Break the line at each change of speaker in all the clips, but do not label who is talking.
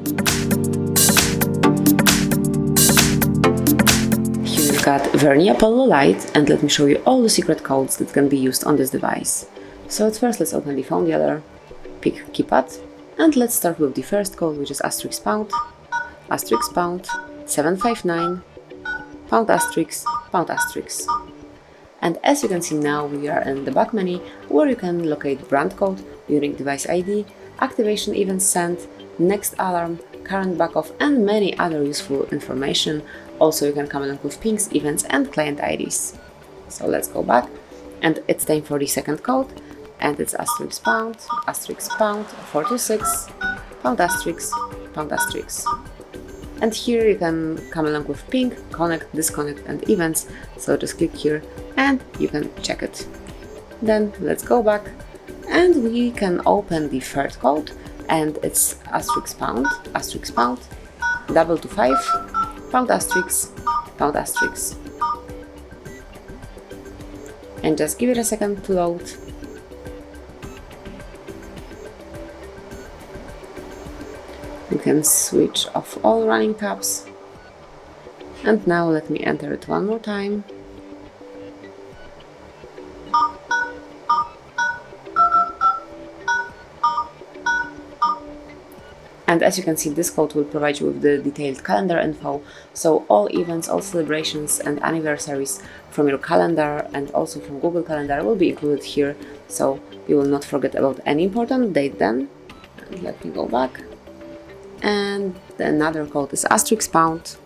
Here we've got VERNEE Apollo Lite, and let me show you all the secret codes that can be used on this device. So at first let's open the phone dealer, pick keypad, and let's start with the first code, which is *pound, *pound, 759, #*, And as you can see now, we are in the back menu, where you can locate brand code, unique device ID, activation event sent, next alarm, current backoff, and many other useful information. Also, you can come along with pings, events, and client IDs. So let's go back, and it's time for the second code, and it's *pound, *pound, 426, #*, And here you can come along with ping, connect, disconnect, and events. So just click here and you can check it. Then let's go back, and we can open the third code, and it's *pound, *225, #*, and just give it a second to load. You can switch off all running tabs, and now let me enter it one more time. And as you can see, this code will provide you with the detailed calendar info, so all events, all celebrations and anniversaries from your calendar and also from Google Calendar will be included here, so you will not forget about any important date then. And let me go back. And another code is *pound,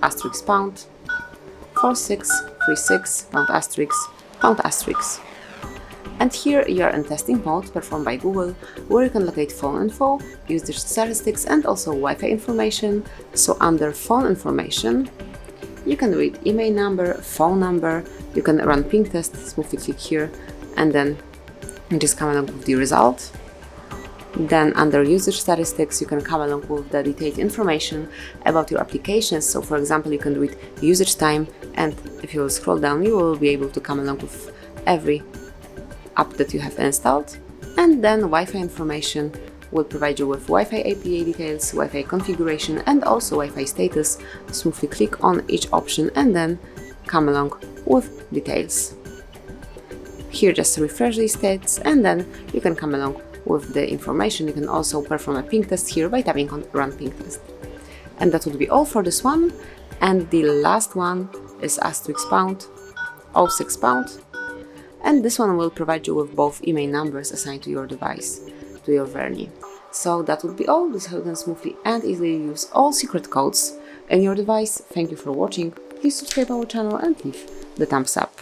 *4636, #*. And here you are in testing mode performed by Google, where you can locate phone info, user statistics, and also Wi-Fi information. So under phone information, you can read email number, phone number, you can run ping test, smoothly click here, and then you just come along with the result. Then under user statistics, you can come along with the detailed information about your applications. So for example, you can read usage time, and if you will scroll down, you will be able to come along with every app that you have installed. And then Wi-Fi information will provide you with Wi-Fi APA details, Wi-Fi configuration, and also Wi-Fi status. Smoothly click on each option and then come along with details. Here just refresh these states, and then you can come along with the information. You can also perform a ping test here by tapping on Run Ping Test. And that would be all for this one. And the last one is *pound, 06 #, and this one will provide you with both email numbers assigned to your device, to your VERNEE. So that would be all. This is how you can smoothly and easily use all secret codes in your device. Thank you for watching. Please subscribe our channel and leave the thumbs up.